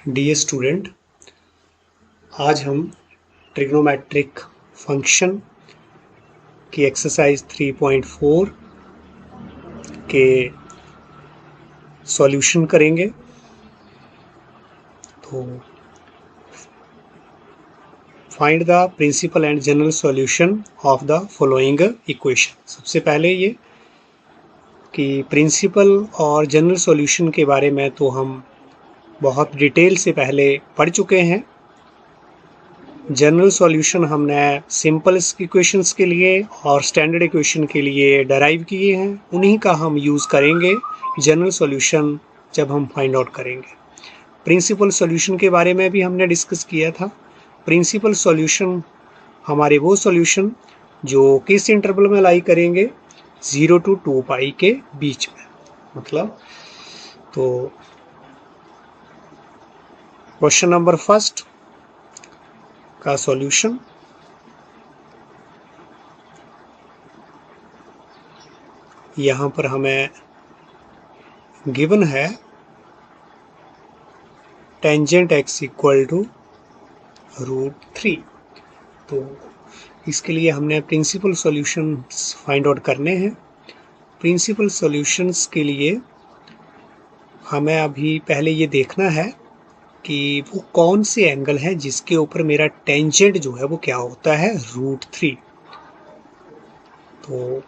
Dear student, आज हम trigonometric function की एक्सरसाइज 3.4 के सॉल्यूशन करेंगे। तो find the principal and general solution of the following equation. सबसे पहले ये कि प्रिंसिपल और जनरल सॉल्यूशन के बारे में तो हम बहुत डिटेल से पहले पढ़ चुके हैं। जनरल सॉल्यूशन हमने सिंपल इक्वेशंस के लिए और स्टैंडर्ड इक्वेशन के लिए डराइव किए हैं, उन्हीं का हम यूज़ करेंगे जनरल सॉल्यूशन जब हम फाइंड आउट करेंगे। प्रिंसिपल सॉल्यूशन के बारे में भी हमने डिस्कस किया था। प्रिंसिपल सॉल्यूशन हमारे वो सॉल्यूशन जो किस इंटरवल में लाई करेंगे, 0 to 2 पाई के बीच में। मतलब तो क्वेश्चन नंबर फर्स्ट का सॉल्यूशन यहाँ पर हमें गिवन है टेंजेंट x इक्वल टू √3। तो इसके लिए हमने प्रिंसिपल सॉल्यूशंस फाइंड आउट करने हैं। प्रिंसिपल सॉल्यूशंस के लिए हमें अभी पहले ये देखना है कि वो कौन से एंगल है जिसके ऊपर मेरा टेंजेंट जो है वो क्या होता है, √3। तो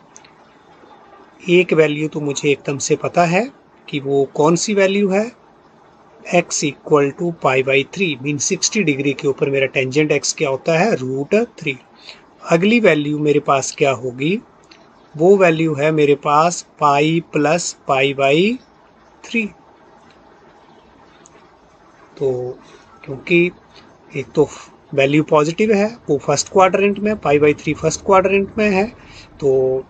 एक वैल्यू तो मुझे एकदम से पता है कि वो कौन सी वैल्यू है, x equal to π/3 mean 60 degree के ऊपर मेरा टेंजेंट x क्या होता है, √3। अगली वैल्यू मेरे पास क्या होगी, वो वैल्यू है मेरे पास पाई प्लस π/3। तो क्योंकि एक तो वैल्यू पॉजिटिव है, वो फर्स्ट क्वाड्रेंट में, π/3 फर्स्ट क्वाड्रेंट में है, तो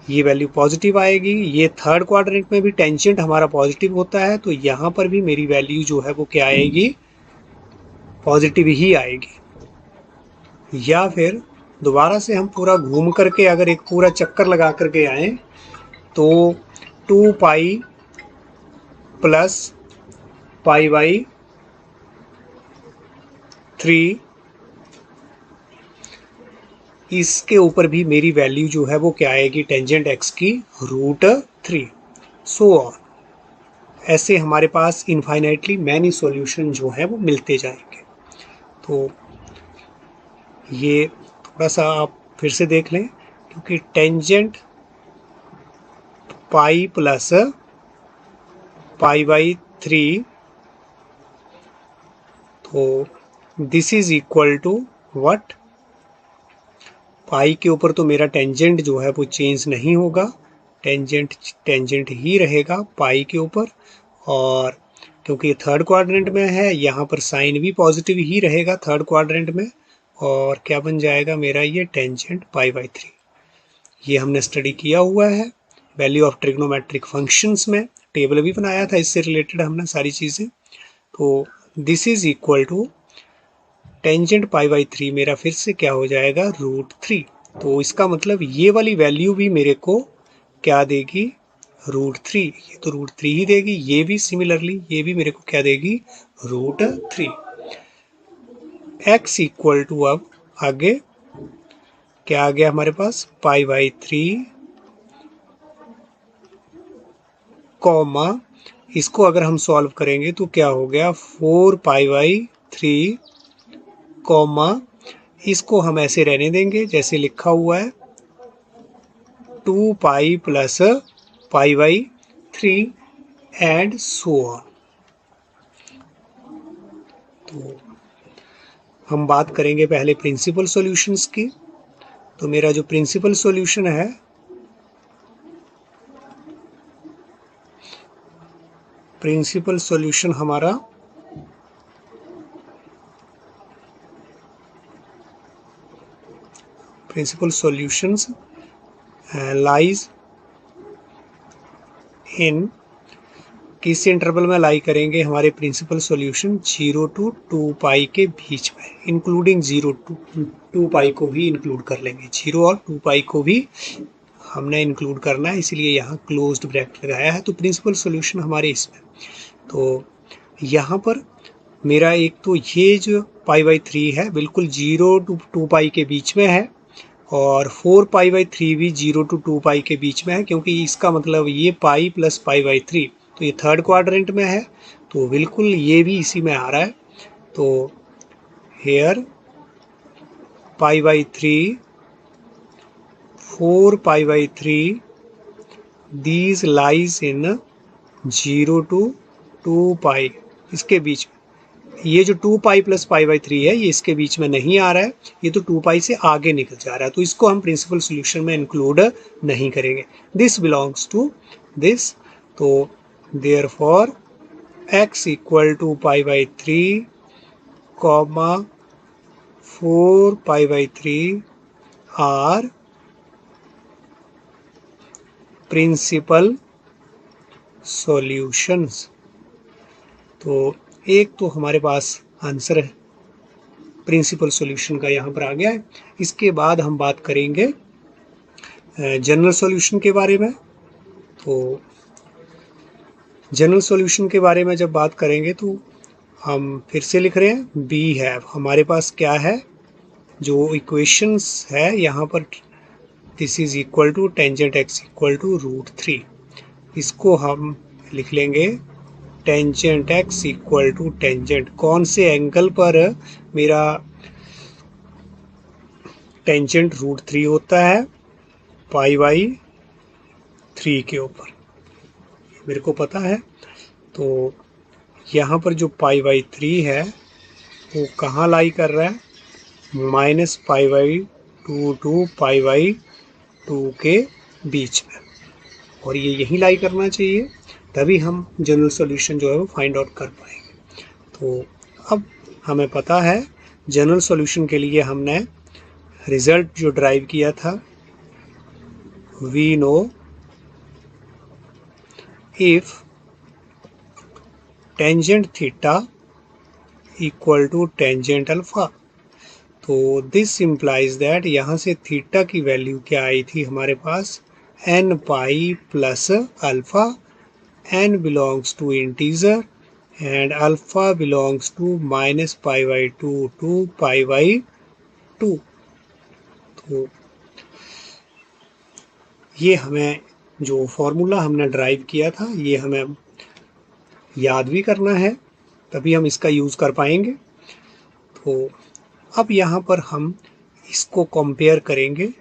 ये वैल्यू पॉजिटिव आएगी। ये थर्ड क्वाड्रेंट में भी टेंजेंट हमारा पॉजिटिव होता है, तो यहाँ पर भी मेरी वैल्यू जो है वो क्या आएगी, पॉजिटिव ही आएगी। या फिर दोबारा से हम पूरा घूम करके अगर एक पूरा चक्कर लगा करके आए तो 2 पाई प्लस π/3 इसके ऊपर भी मेरी वैल्यू जो है वो क्या आएगी, टेंजेंट x की √3। सो ऑन, ऐसे हमारे पास इनफाइनाइटली मैनी सॉल्यूशन जो है वो मिलते जाएंगे। तो ये थोड़ा सा आप फिर से देख लें, क्योंकि टेंजेंट पाई प्लस π/3, तो this is equal to what, pi के ऊपर तो मेरा टेंजेंट जो है वो चेंज नहीं होगा, टेंजेंट ही रहेगा पाई के ऊपर। और क्योंकि ये थर्ड क्वाड्रेंट में है, यहाँ पर साइन भी पॉजिटिव ही रहेगा थर्ड क्वाड्रेंट में, और क्या बन जाएगा मेरा ये टेंजेंट π/3। ये हमने स्टडी किया हुआ है वैल्यू ऑफ ट्रिग्नोमेट्रिक फंक्शंस में, टेबल भी बनाया था इससे रिलेटेड हमने सारी चीज़ें। तो this is equal to tangent π/3 मेरा फिर से क्या हो जाएगा, √3। तो इसका मतलब ये वाली वैल्यू भी मेरे को क्या देगी, √3। ये तो √3 ही देगी, ये भी सिमिलरली ये भी मेरे को क्या देगी, √3। x इक्वल टू अब आगे क्या आ गया हमारे पास, π/3 कॉमा, इसको अगर हम सॉल्व करेंगे तो क्या हो गया, 4 π/3 कॉमा, इसको हम ऐसे रहने देंगे जैसे लिखा हुआ है, 2 pi plus π/3 and so on. तो हम बात करेंगे पहले प्रिंसिपल सॉल्यूशंस की। तो मेरा जो प्रिंसिपल सॉल्यूशन है, प्रिंसिपल सॉल्यूशन हमारा प्रिंसिपल सॉल्यूशंस लाइज इन, किस इंटरवल में लाई करेंगे हमारे प्रिंसिपल सॉल्यूशन, 0 to 2 पाई के बीच में, इंक्लूडिंग 0 to 2 पाई को भी इंक्लूड कर लेंगे। 0 और 2 पाई को भी हमने इंक्लूड करना है, इसलिए यहाँ क्लोज्ड ब्रैकेट लगाया है। तो प्रिंसिपल सॉल्यूशन हमारे इसमें, तो यहाँ पर मेरा एक तो ये जो π/3 है बिल्कुल 0 to 2π के बीच में है, और 4π/3 भी 0 to 2π के बीच में है, क्योंकि इसका मतलब ये पाई प्लस π/3, तो ये थर्ड क्वाड्रेंट में है, तो बिल्कुल ये भी इसी में आ रहा है। तो hair π/3, 4π/3 these lies in 0 to 2π, इसके बीच में। ये जो 2π प्लस π/3 है ये इसके बीच में नहीं आ रहा है, ये तो 2π से आगे निकल जा रहा है, तो इसको हम प्रिंसिपल सॉल्यूशन में इंक्लूड नहीं करेंगे। दिस बिलोंग्स टू दिस, तो therefore x equal to π/3 comma 4π/3 are principal solutions. तो एक तो हमारे पास आंसर है प्रिंसिपल सॉल्यूशन का यहाँ पर आ गया है। इसके बाद हम बात करेंगे जनरल सॉल्यूशन के बारे में। तो जनरल सॉल्यूशन के बारे में जब बात करेंगे तो हम फिर से लिख रहे हैं बी हैव, हमारे पास क्या है जो इक्वेशंस है यहाँ पर, this is equal to tangent x equal to √3, इसको हम लिख लेंगे tangent x equal to tangent, कौन से एंगल पर मेरा टेंजेंट √3 होता है, π/3 के ऊपर, मेरे को पता है। तो यहाँ पर जो π/3 है वो कहाँ लाई कर रहा है, -π/2 to π/2 के बीच में, और ये यहीं लाई करना चाहिए, तभी हम जनरल सॉल्यूशन जो है वो फाइंड आउट कर पाएंगे। तो अब हमें पता है जनरल सॉल्यूशन के लिए हमने रिजल्ट जो ड्राइव किया था, we know if tangent theta equal to tangent alpha, तो दिस इम्प्लाइज दैट यहाँ से थीटा की वैल्यू क्या आई थी हमारे पास, n π plus alpha, n belongs to integer and alpha belongs to -π/2 to π/2। तो ये हमें जो फॉर्मूला हमने ड्राइव किया था ये हमें याद भी करना है, तभी हम इसका यूज़ कर पाएंगे। तो अब यहाँ पर हम इसको कंपेयर करेंगे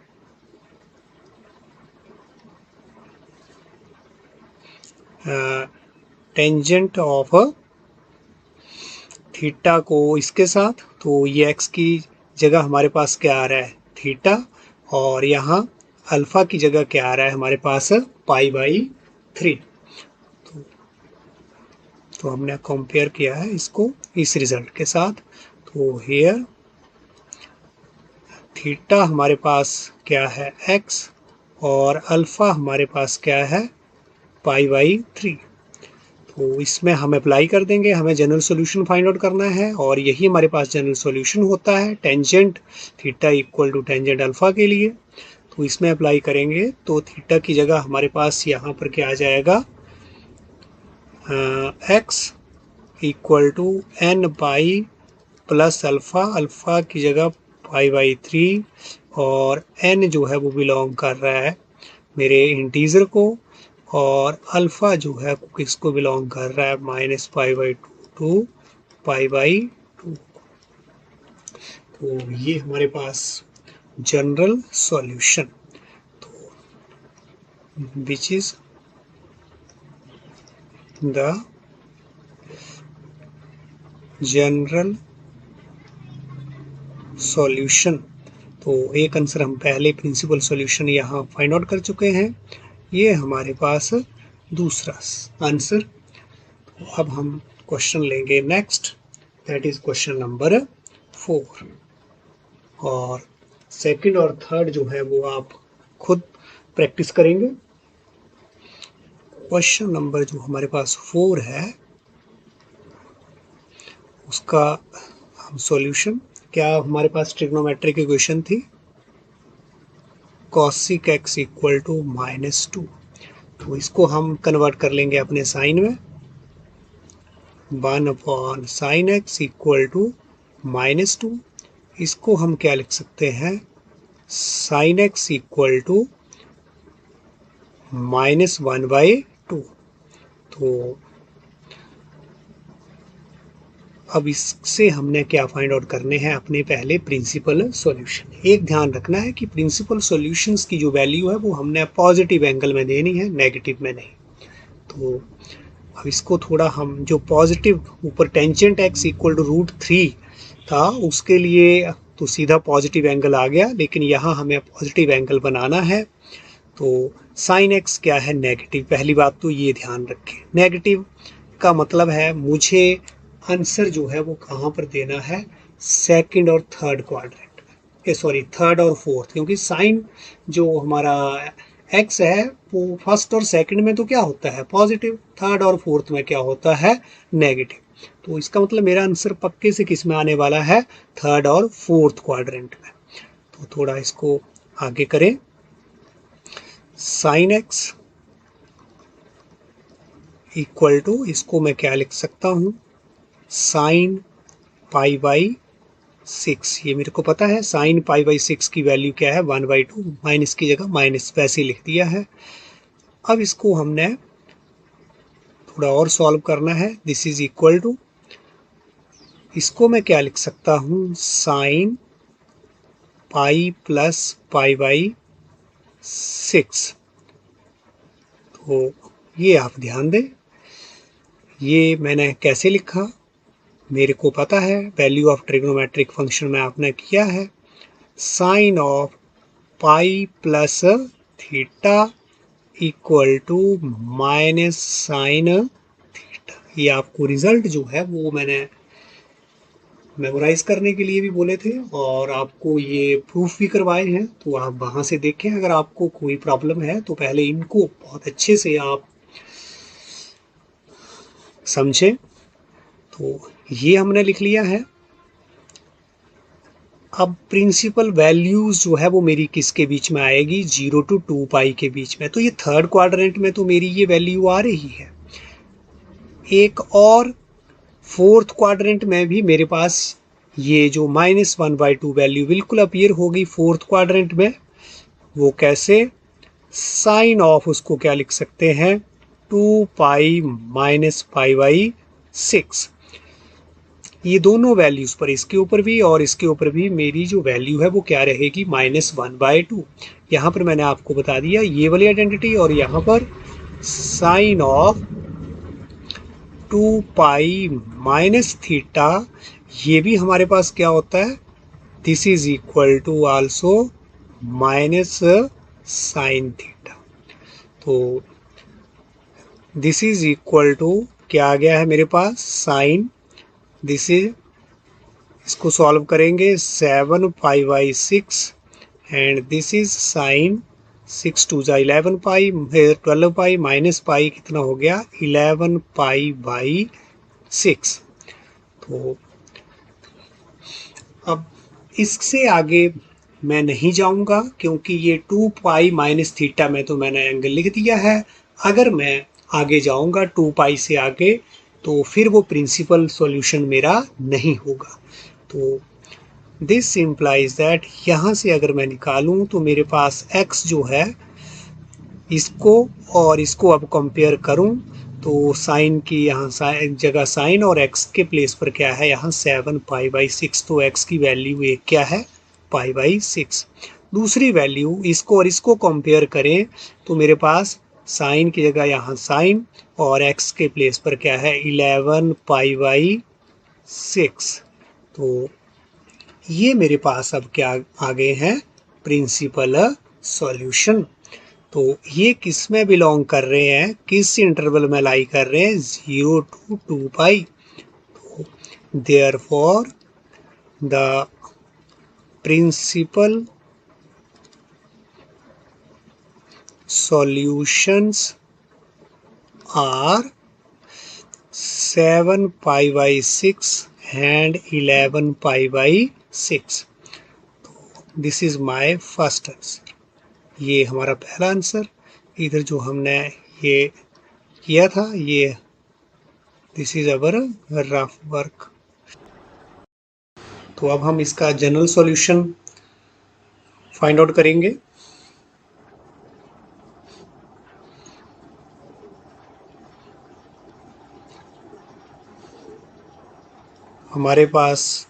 टेंजेंट ऑफ थीटा को इसके साथ, तो ये x की जगह हमारे पास क्या आ रहा है थीटा, और यहाँ अल्फा की जगह क्या आ रहा है हमारे पास π/3। तो हमने कंपेयर किया है इसको इस रिजल्ट के साथ। तो हेयर थीटा हमारे पास क्या है x, और अल्फा हमारे पास क्या है π/3। तो इसमें हम अप्लाई कर देंगे, हमें जनरल सॉल्यूशन फाइंड आउट करना है, और यही हमारे पास जनरल सॉल्यूशन होता है tangent theta equal to tangent alpha के लिए। तो इसमें अप्लाई करेंगे तो थीटा की जगह हमारे पास यहाँ पर क्या आ जाएगा, x equal to n π plus alpha, alpha की जगह π/3, और n जो है वो बिलोंग कर रहा है मेरे इंटीजर को, और अल्फ़ा जो है किसको बिलोंग कर रहा है -π/2 टू π/2। तो ये हमारे पास जनरल सॉल्यूशन, तो which is the general solution. तो एक आंसर हम पहले प्रिंसिपल सॉल्यूशन यहाँ फाइंड आउट कर चुके हैं, ये हमारे पास दूसरा आंसर। तो अब हम क्वेश्चन लेंगे next, that is question number 4, और सेकंड और थर्ड जो है वो आप खुद प्रैक्टिस करेंगे। क्वेश्चन नंबर जो हमारे पास 4 है उसका हम सॉल्यूशन, क्या हमारे पास ट्रिग्नोमेट्रिक इक्वेशन थी cosec x इक्वल टू -2, तो इसको हम कन्वर्ट कर लेंगे अपने साइन में। 1/sin x equal to -2। इसको हम क्या लिख सकते हैं, sin x इक्वल टू -1/2। तो अब इससे हमने क्या फाइंड आउट करने हैं, अपने पहले प्रिंसिपल सॉल्यूशन। एक ध्यान रखना है कि प्रिंसिपल सॉल्यूशंस की जो वैल्यू है वो हमने पॉजिटिव एंगल में देनी है, नेगेटिव में नहीं। तो अब इसको थोड़ा हम जो पॉजिटिव ऊपर टेंजेंट x इक्वल टू √3 था उसके लिए तो सीधा पॉजिटिव एंगल आ गया, लेकिन यहाँ हमें पॉजिटिव एंगल बनाना है तो साइन x क्या है, नेगेटिव। पहली बात तो ये ध्यान रखें, नेगेटिव का मतलब है मुझे आंसर जो है वो कहाँ पर देना है, सेकंड और थर्ड क्वाड्रेंट में, सॉरी थर्ड और फोर्थ, क्योंकि साइन जो हमारा x है वो फर्स्ट और सेकंड में तो क्या होता है, पॉजिटिव, थर्ड और फोर्थ में क्या होता है, नेगेटिव। तो इसका मतलब मेरा आंसर पक्के से किस में आने वाला है, थर्ड और फोर्थ क्वाड्रेंट में। तो थोड़ा इसको आगे करें, साइन x इक्वल टू, इसको मैं क्या लिख सकता हूँ, साइन π/6। ये मेरे को पता है साइन π/6 की वैल्यू क्या है, 1/2, माइनस की जगह माइनस वैसे लिख दिया है। अब इसको हमने थोड़ा और सॉल्व करना है, दिस इज इक्वल टू, इसको मैं क्या लिख सकता हूँ, साइन π प्लस π/6। तो ये आप ध्यान दें, ये मैंने कैसे लिखा, मेरे को पता है वैल्यू ऑफ ट्रिग्नोमेट्रिक फंक्शन में आपने किया है, sine of pi plus theta equal to minus sine theta. ये आपको रिजल्ट जो है वो मैंने मेमोराइज करने के लिए भी बोले थे और आपको ये प्रूफ भी करवाए हैं, तो आप वहाँ से देखें। अगर आपको कोई प्रॉब्लम है तो पहले इनको बहुत अच्छे से आप समझें। तो ये हमने लिख लिया है। अब प्रिंसिपल वैल्यूज जो है वो मेरी किसके बीच में आएगी, 0 to 2π के बीच में। तो ये थर्ड क्वाड्रेंट में तो मेरी ये वैल्यू आ रही है। एक और फोर्थ क्वाड्रेंट में भी मेरे पास ये जो -1/2 वैल्यू बिल्कुल अपीयर होगी फोर्थ क्वाड्रेंट में। वो कैसे, साइन ऑफ उसको क्या लिख सकते हैं, 2π - π/6। ये दोनों वैल्यूज पर, इसके ऊपर भी और इसके ऊपर भी मेरी जो वैल्यू है वो क्या रहेगी, -1/2। यहाँ पर मैंने आपको बता दिया ये वाली आइडेंटिटी, और यहाँ पर साइन ऑफ 2π - थीटा, ये भी हमारे पास क्या होता है, this is equal to also minus sine theta. तो दिस इज इक्वल टू क्या आ गया है मेरे पास, साइन, दिस इज, इसको सॉल्व करेंगे 7π/6 and this is sine 6 2 11π, 12π minus pi कितना हो गया, 11π/6। तो अब इससे आगे मैं नहीं जाऊंगा क्योंकि ये 2π - थीटा में तो मैंने एंगल लिख दिया है। अगर मैं आगे जाऊंगा 2π से आगे तो फिर वो प्रिंसिपल सॉल्यूशन मेरा नहीं होगा। तो दिस इम्प्लाइज दैट यहाँ से अगर मैं निकालूं तो मेरे पास x जो है, इसको और इसको अब कंपेयर करूं तो साइन की यहाँ जगह साइन और x के प्लेस पर क्या है, यहाँ 7π/6। तो x की वैल्यू एक क्या है, π/6। दूसरी वैल्यू इसको और इसको कंपेयर करें तो मेरे पास साइन की जगह यहाँ साइन और x के प्लेस पर क्या है, 11π/6। तो ये मेरे पास अब क्या आ गए हैं, प्रिंसिपल सॉल्यूशन। तो ये किस में बिलोंग कर रहे हैं, किस इंटरवल में लाई कर रहे हैं, 0 to 2π। तो therefore the principal solutions are 7π/6 and 11π/6। तो this is my first answer. ये हमारा पहला आंसर। इधर जो हमने ये किया था, ये this is our rough work. तो अब हम इसका जनरल सॉल्यूशन फाइंड आउट करेंगे। हमारे पास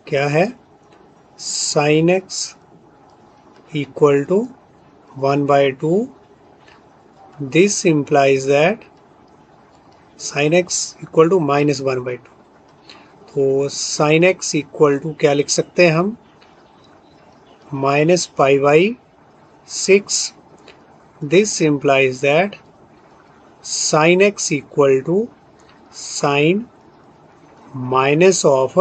क्या है, sine x equal to 1/2। This implies that sine x equal to -1/2। तो साइन एक्स इक्वल टू क्या लिख सकते हैं हम, -π/6। This implies that sine x equal to sine minus of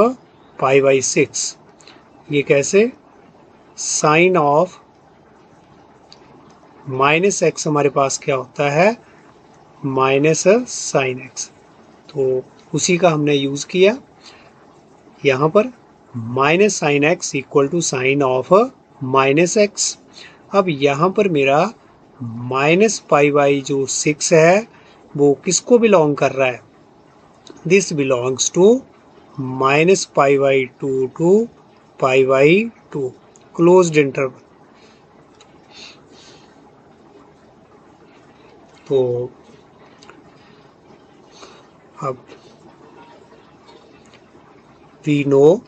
π/6। ये कैसे, साइन ऑफ -x हमारे पास क्या होता है, माइनस साइन एक्स। तो उसी का हमने यूज किया यहाँ पर, minus sine x equal to sine of -x। अब यहाँ पर मेरा -π/6 है वो किसको बिलोंग कर रहा है, this belongs to -π/2 to π/2 closed interval. तो अब वी नो,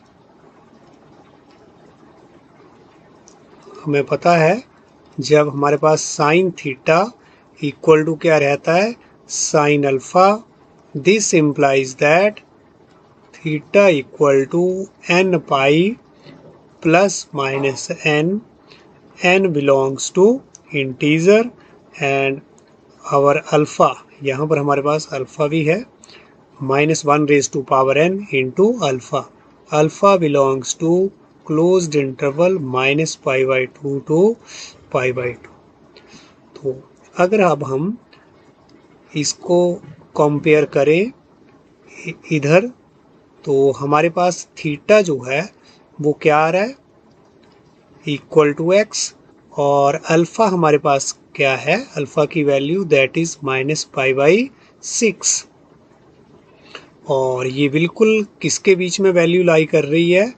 हमें पता है जब हमारे पास साइन थीटा इक्वल टू क्या रहता है, sine alpha. This implies that theta equal to n pi plus minus n। n belongs to integer and our alpha, यहाँ पर हमारे पास अल्फा भी है, -1⁻n into alpha. Alpha belongs to closed interval -π/2 to π/2। तो अगर अब हम इसको कंपेयर करें इधर, तो हमारे पास थीटा जो है वो क्या आ रहा है, इक्वल टू x, और अल्फा हमारे पास क्या है, अल्फा की वैल्यू दैट इज -π/6। और ये बिल्कुल किसके बीच में वैल्यू लाई कर रही है,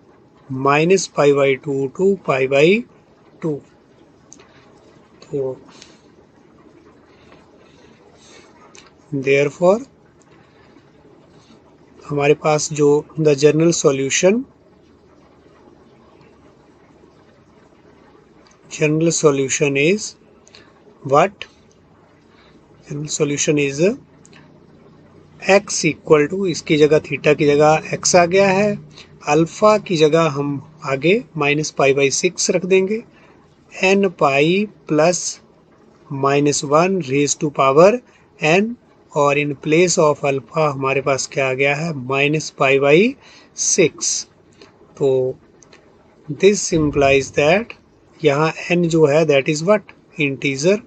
-π/2 टू π/2। तो देयरफॉर हमारे पास जो the general solution is what, general solution is x equal to, इसकी जगह थीटा की जगह x आ गया है, अल्फा की जगह हम आगे -π/6 रख देंगे, n पाई प्लस -1⁻n, और इन प्लेस ऑफ अल्फा हमारे पास क्या आ गया है, -π/6। तो दिस इम्प्लाइज दैट यहाँ n जो है that is what, integer.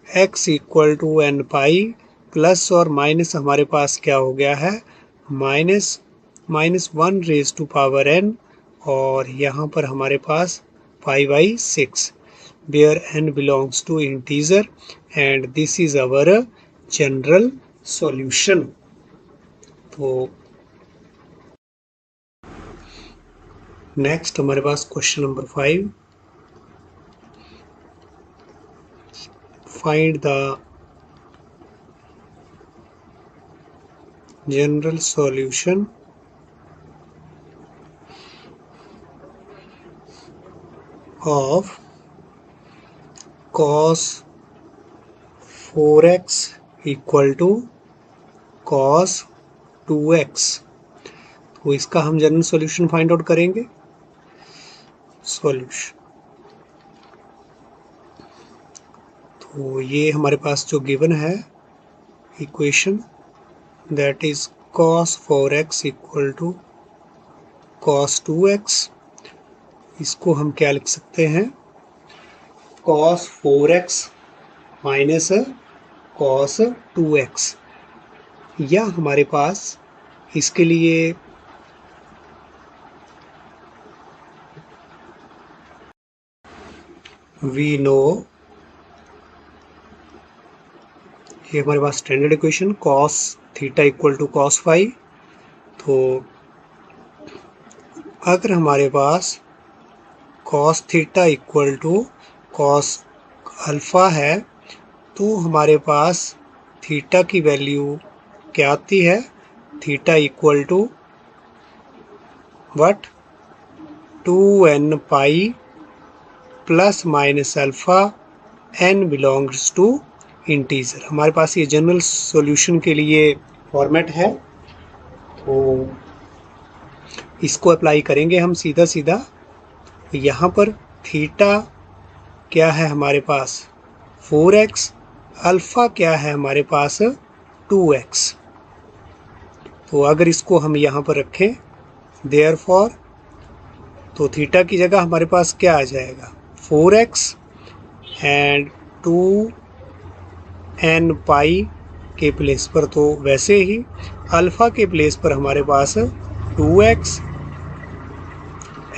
x equal to n pi plus और माइनस हमारे पास क्या हो गया है, -1⁻n, और यहाँ पर हमारे पास π/6, where n belongs to integer, and this is our general solution। तो नेक्स्ट हमारे पास question number 5, find the general solution of cos 4x equal to cos 2x। तो इसका हम जनरल सॉल्यूशन फाइंड आउट करेंगे। सॉल्यूशन, तो ये हमारे पास जो गिवन है equation that is cos 4x equal to cos 2x। इसको हम क्या लिख सकते हैं, cos 4x minus cos 2x, या हमारे पास इसके लिए वी नो, ये हमारे पास standard equation cos theta equal to cos phi. तो अगर हमारे पास cos theta equal to cos alpha है तो हमारे पास थीटा की वैल्यू क्या आती है? Theta equal to what 2n pi plus minus alpha n belongs to integer. हमारे पास ये जनरल सॉल्यूशन के लिए फॉर्मेट है, तो इसको अप्लाई करेंगे हम सीधा सीधा। यहाँ पर थीटा क्या है हमारे पास? 4x, अल्फ़ा क्या है हमारे पास? 2x। तो अगर इसको हम यहाँ पर रखें देयरफॉर, तो थीटा की जगह हमारे पास क्या आ जाएगा? 4x एंड 2n पाई के प्लेस पर तो वैसे ही अल्फ़ा के प्लेस पर हमारे पास 2x,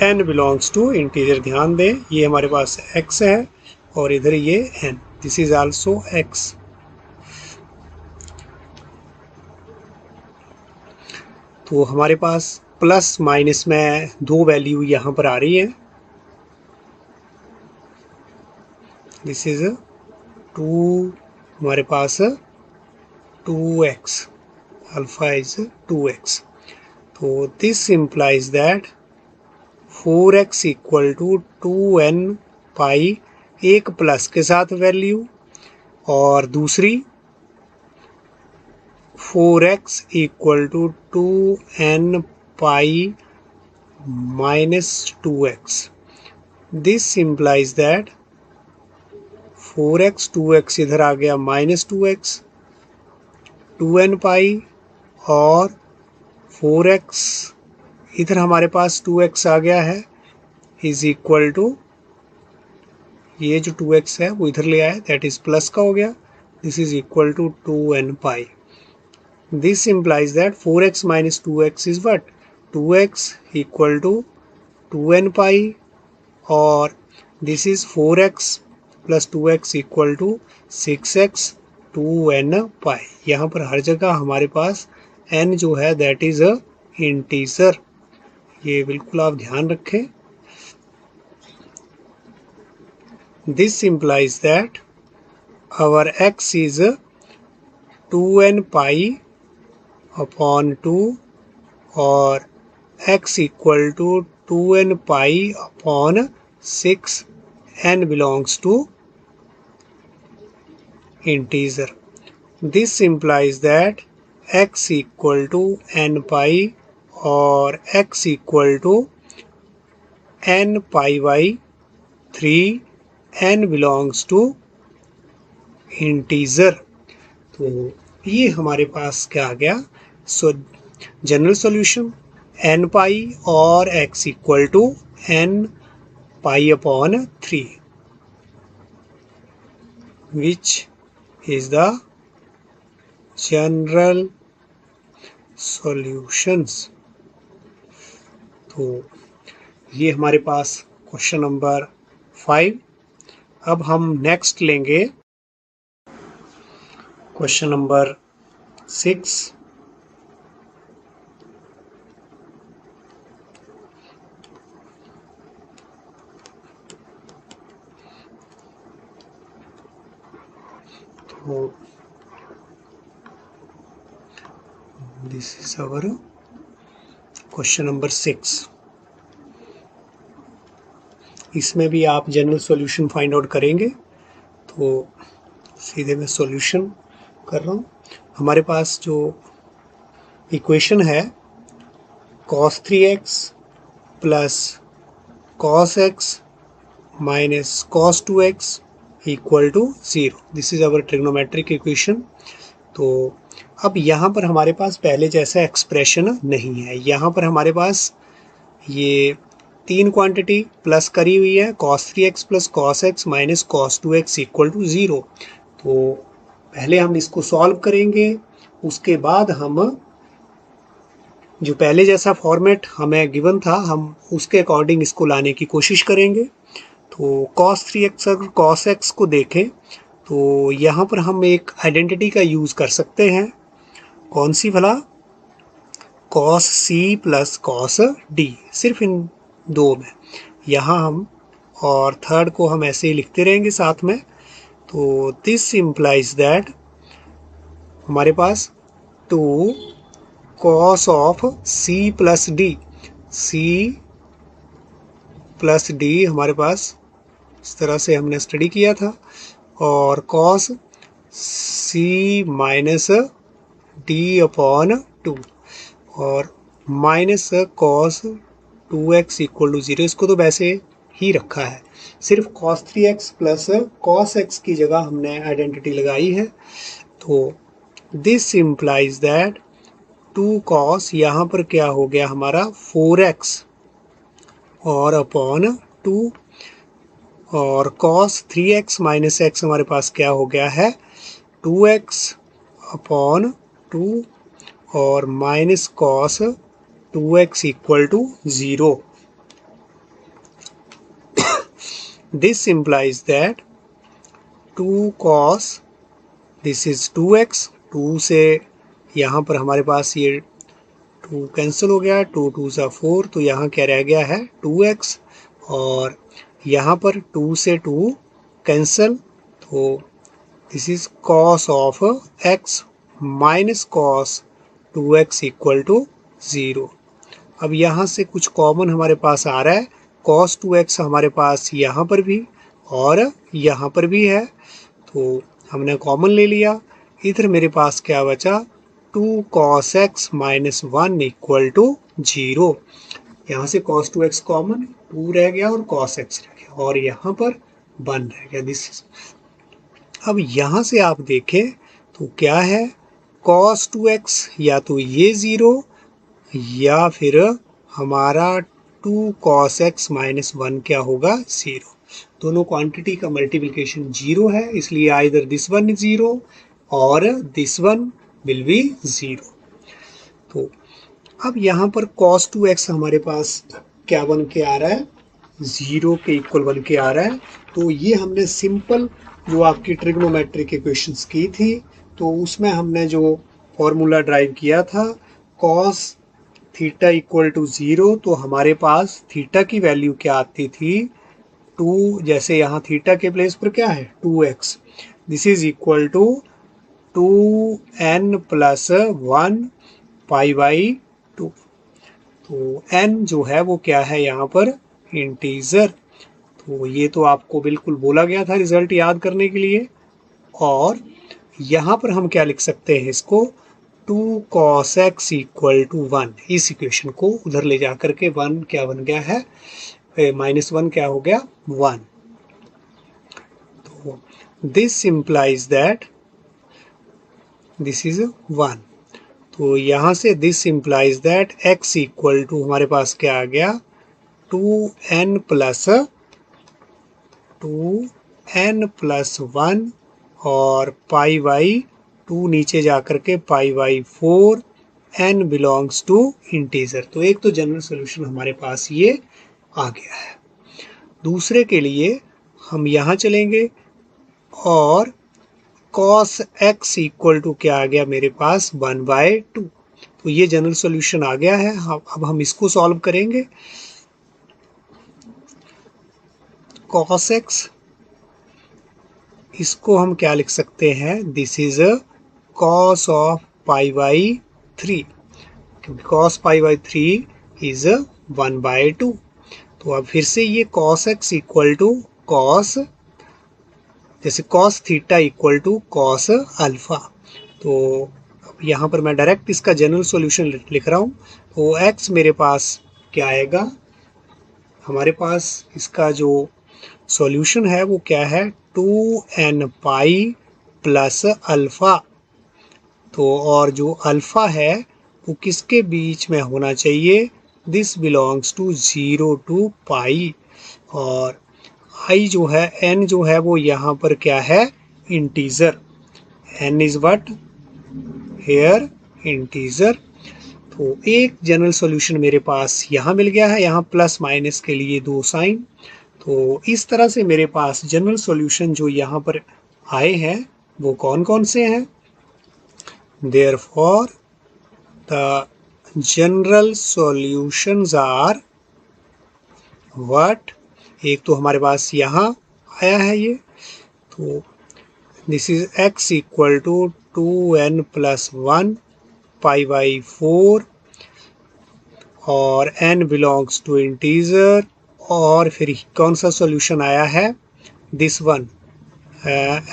n belongs to integer. ध्यान दें ये हमारे पास x है और इधर ये n, this is also x। तो हमारे पास प्लस माइनस में दो वैल्यू यहाँ पर आ रही है। दिस इज 2, हमारे पास 2x, अल्फा इज 2x। तो this implies that 4x equal to 2n pi, एक प्लस के साथ वैल्यू, और दूसरी 4x equal to 2n pi minus 2x। This implies that 4x 2x इधर आ गया माइनस 2x, 2n पाई और 4x इधर हमारे पास 2x आ गया है, इज इक्वल टू ये जो 2x है वो इधर ले आया, दैट इज प्लस का हो गया, this is equal to 2n pi. This implies that 4x minus 2x is what? 2x equal to 2n pi, और this is 4x plus 2x equal to 6x 2n pi. यहाँ पर हर जगह हमारे पास n जो है दैट इज अ इंटीजर, ये बिल्कुल आप ध्यान रखें। This implies that our x is 2n pi upon 2 और x equal to 2n pi upon 6, n belongs to integer. This implies that x equal to n pi और x equal to n pi by 3, n belongs to integer। तो ये हमारे पास क्या आ गया? General solution n pi और x equal to n pi upon 3, which is the general solutions। तो ये हमारे पास क्वेश्चन नंबर 5। अब हम नेक्स्ट लेंगे क्वेश्चन नंबर 6। तो this is our question number 6। इसमें भी आप जनरल सॉल्यूशन फाइंड आउट करेंगे, तो सीधे मैं सॉल्यूशन कर रहा हूँ। हमारे पास जो इक्वेशन है cos 3x plus cos x minus cos 2x equal to 0, this is our trigonometric equation. तो अब यहाँ पर हमारे पास पहले जैसा एक्सप्रेशन नहीं है, यहाँ पर हमारे पास ये तीन क्वांटिटी प्लस करी हुई है, cos 3x plus cos x minus cos 2x equal to 0। तो पहले हम इसको सॉल्व करेंगे, उसके बाद हम जो पहले जैसा फॉर्मेट हमें गिवन था हम उसके अकॉर्डिंग इसको लाने की कोशिश करेंगे। तो cos 3x अगर cos x को देखें तो यहाँ पर हम एक आइडेंटिटी का यूज़ कर सकते हैं, कौन सी भला? Cos C plus cos D, सिर्फ इन दो में। यहाँ हम और थर्ड को हम ऐसे ही लिखते रहेंगे साथ में। तो दिस इम्प्लाइज दैट हमारे पास 2 cos of C plus D, C plus D हमारे पास इस तरह से हमने स्टडी किया था, और कॉस सी माइनस डी अपॉन 2 और minus cos 2x equal to 0। इसको तो वैसे ही रखा है, सिर्फ cos 3x plus cos x की जगह हमने आइडेंटिटी लगाई है। तो दिस इम्प्लाइज दैट 2 cos, यहाँ पर क्या हो गया हमारा 4x और अपॉन 2, और cos 3x माइनस x हमारे पास क्या हो गया है 2x अपॉन 2 और minus cos 2x equal to 0। This implies that 2 cos, this is 2x, 2 से यहाँ पर हमारे पास ये 2 कैंसिल हो गया, 2 2 सा 4, तो यहाँ क्या रह गया है 2x, और यहाँ पर 2 से 2 कैंसिल, तो this is cos of x minus cos 2x equal to 0। अब यहाँ से कुछ कॉमन हमारे पास आ रहा है, cos 2x हमारे पास यहाँ पर भी और यहाँ पर भी है, तो हमने कॉमन ले लिया। इधर मेरे पास क्या बचा 2 cos x minus 1 equal to 0। यहाँ से cos 2x कॉमन, 2 रह गया और cos x रह गया, और यहाँ पर 1 रह गया। दिस इज, अब यहाँ से आप देखें तो क्या है cos 2x या तो ये 0 या फिर हमारा 2 cos x माइनस 1 क्या होगा 0। दोनों क्वांटिटी का मल्टीप्लिकेशन 0 है, इसलिए आइदर दिस वन इज 0 और दिस वन विल बी 0। तो अब यहाँ पर cos 2x हमारे पास क्या बन के आ रहा है 0 के इक्वल बन के आ रहा है। तो ये हमने सिंपल जो आपकी ट्रिग्नोमेट्रिक इक्वेशंस की थी, तो उसमें हमने जो फॉर्मूला ड्राइव किया था cos थीटा इक्वल टू 0, तो हमारे पास थीटा की वैल्यू क्या आती थी 2, जैसे यहाँ थीटा के प्लेस पर क्या है 2x, this is equal to 2n plus 1 pi by 2। तो n जो है वो क्या है यहाँ पर इंटीजर, तो ये तो आपको बिल्कुल बोला गया था रिजल्ट याद करने के लिए। और यहाँ पर हम क्या लिख सकते हैं इसको 2 cos x इक्वल टू 1, इस इक्वेशन को उधर ले जा करके 1 क्या बन गया है माइनस 1 क्या हो गया 1। तो this implies that this is 1। तो यहाँ से this implies that x equal to हमारे पास क्या आ गया 2n प्लस 1 और पाई बाई 2 नीचे जा करके pi by 4, n belongs to integer. तो एक तो जनरल सोल्यूशन हमारे पास ये आ गया है। दूसरे के लिए हम यहाँ चलेंगे और cos x इक्वल टू क्या आ गया मेरे पास 1/2। तो ये जनरल सोल्यूशन आ गया है। अब हम इसको सॉल्व करेंगे। cos x इसको हम क्या लिख सकते हैं this is cos of pi by 3, क्योंकि cos पाई बाई 3 इज 1/2। तो अब फिर से ये cos x equal to cos, जैसे cos theta equal to cos alpha. तो अब यहाँ पर मैं डायरेक्ट इसका जनरल सॉल्यूशन लिख रहा हूँ। तो x मेरे पास क्या आएगा, हमारे पास इसका जो सॉल्यूशन है वो क्या है 2n पाई प्लस अल्फा। तो और जो अल्फा है वो किसके बीच में होना चाहिए, दिस बिलोंग्स टू 0 टू पाई, और i जो है n जो है वो यहाँ पर क्या है integer, n is what here integer. तो एक जनरल सॉल्यूशन मेरे पास यहाँ मिल गया है, यहाँ प्लस माइनस के लिए 2 साइन। तो इस तरह से मेरे पास जनरल सॉल्यूशन जो यहाँ पर आए हैं वो कौन कौन से हैं, therefore the general solutions are what. एक तो हमारे पास यहाँ आया है ये, तो this is x equal to 2n+1 π/4 और n बिलोंग्स टू इंटीजर। और फिर कौन सा सॉल्यूशन आया है, this one,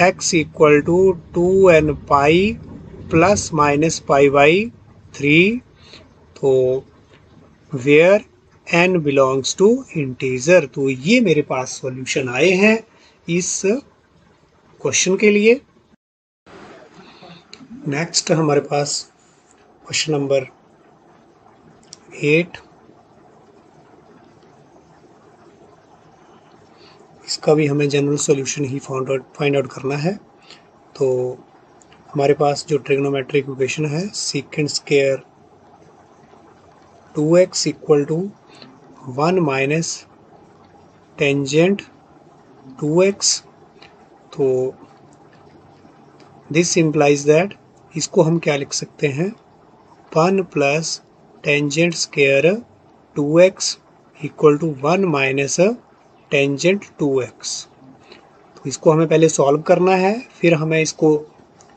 x equal to 2n pi plus minus π/3, तो where n belongs to integer. तो ये मेरे पास सॉल्यूशन आए हैं इस क्वेश्चन के लिए। नेक्स्ट हमारे पास क्वेश्चन नंबर 8, इसका भी हमें जनरल सॉल्यूशन ही फाइंड आउट करना है। तो हमारे पास जो ट्रिग्नोमेट्रिक इक्वेशन है, secant square 2x equal to 1 minus tangent 2x, तो दिस इम्प्लाइज दैट, इसको हम क्या लिख सकते हैं, 1 plus tangent square 2x equal to 1 minus tangent 2x। तो इसको हमें पहले सॉल्व करना है, फिर हमें इसको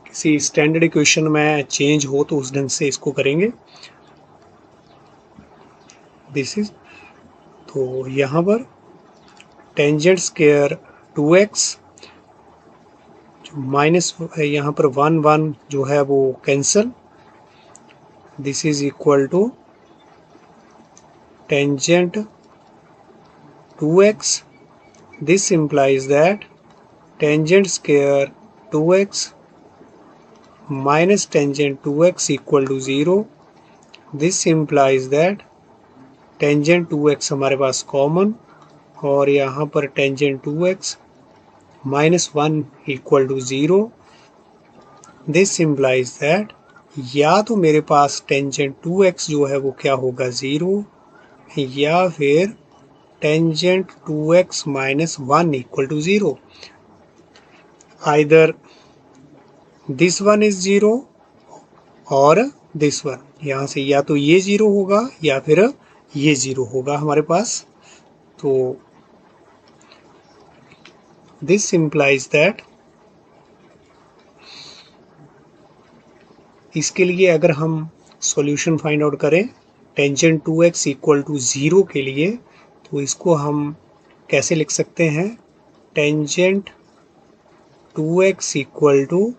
किसी स्टैंडर्ड इक्वेशन में चेंज हो तो उस ढंग से इसको करेंगे। दिस इज, तो यहाँ पर टेंजेंट स्क्वायर 2x माइनस यहाँ पर 1 जो है वो cancel, this is equal to tangent 2x। This implies that tangent square 2x minus tangent 2x equal to 0. This implies that tangent 2x हमारे पास कॉमन, और यहाँ पर tangent 2x minus 1 equal to 0. This implies that या तो मेरे पास tangent 2x जो है वो क्या होगा 0, या फिर tangent 2x minus 1 equal to 0. Either this one is 0 और this one, यहाँ से या तो ये 0 होगा या फिर ये 0 होगा हमारे पास। तो this implies that, इसके लिए अगर हम सॉल्यूशन फाइंड आउट करें टेंजेंट 2x इक्वल टू 0 के लिए, तो इसको हम कैसे लिख सकते हैं, tangent 2x equal to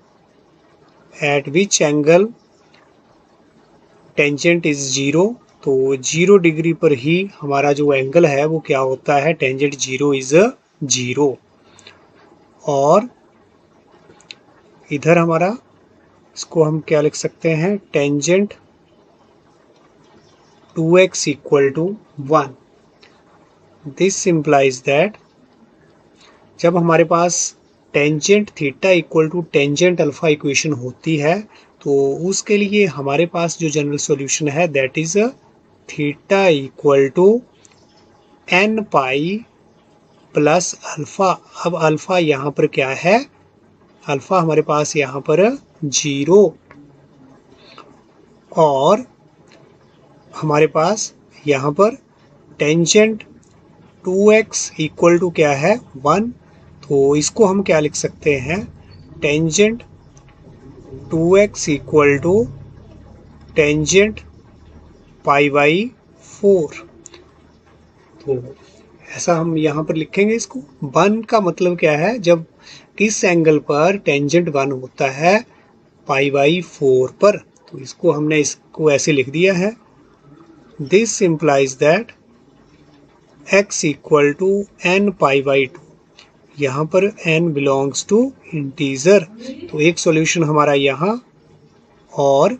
at which angle tangent is 0, तो 0 डिग्री पर ही हमारा जो एंगल है वो क्या होता है, टेंजेंट 0 इज 0। और इधर हमारा, इसको हम क्या लिख सकते हैं, tangent 2x equal to 1। This implies that जब हमारे पास tangent theta equal to tangent alpha equation होती है, तो उसके लिए हमारे पास जो जनरल सॉल्यूशन है that is theta equal to n pi plus alpha. अब अल्फा यहाँ पर क्या है, अल्फा हमारे पास यहाँ पर 0, और हमारे पास यहाँ पर टेंजेंट 2x इक्वल टू क्या है 1, तो इसको हम क्या लिख सकते हैं, tangent 2x equal to tangent π/4। तो ऐसा हम यहाँ पर लिखेंगे इसको। 1 का मतलब क्या है, जब किस एंगल पर टेंजेंट 1 होता है π/4 पर, तो इसको हमने इसको ऐसे लिख दिया है। This implies that x equal to n π/2, यहाँ पर n बिलोंग्स टू इंटीजर, तो एक सॉल्यूशन हमारा यहाँ। और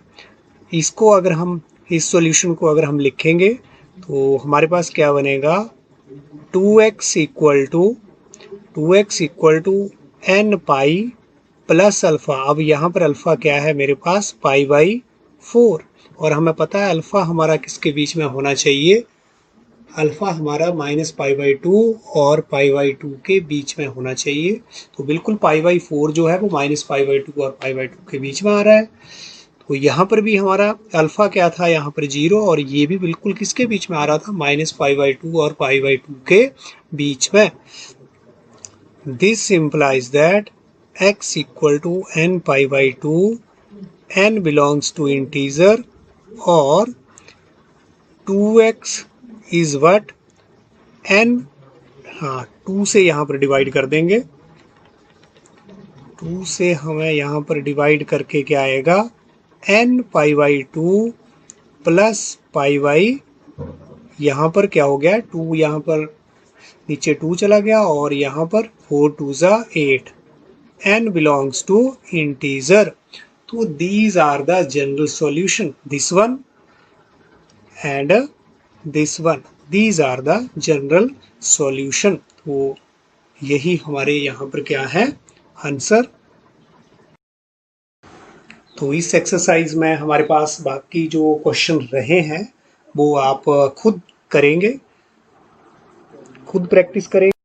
इसको अगर हम, इस सॉल्यूशन को अगर हम लिखेंगे तो हमारे पास क्या बनेगा, 2x equal to n pi plus alpha. अब यहाँ पर अल्फा क्या है मेरे पास π/4, और हमें पता है अल्फा हमारा किसके बीच में होना चाहिए, अल्फा हमारा -π/2 और π/2 के बीच में होना चाहिए। तो बिल्कुल π/4 जो है वो -π/2 और π/2 के बीच में आ रहा है। तो यहाँ पर भी हमारा अल्फा क्या था, यहाँ पर 0, और ये भी बिल्कुल किसके बीच में आ रहा था, -π/2 और π/2 के बीच में। This implies that x equal to n π/2, n belongs to integer, और 2x is what, n, हाँ 2 से यहाँ पर डिवाइड कर देंगे, 2 से हमें यहाँ पर डिवाइड करके क्या आएगा, n π/2 प्लस π/, यहाँ पर क्या हो गया, 2 यहाँ पर नीचे 2 चला गया, और यहाँ पर 4 2 ज़ा 8, n belongs to integer। तो these are the general solution, this one and this one, these are the general solution। तो यही हमारे यहाँ पर क्या है, आंसर। तो इस एक्सरसाइज में हमारे पास बाकी जो क्वेश्चन रहे हैं वो आप खुद करेंगे, खुद प्रैक्टिस करेंगे।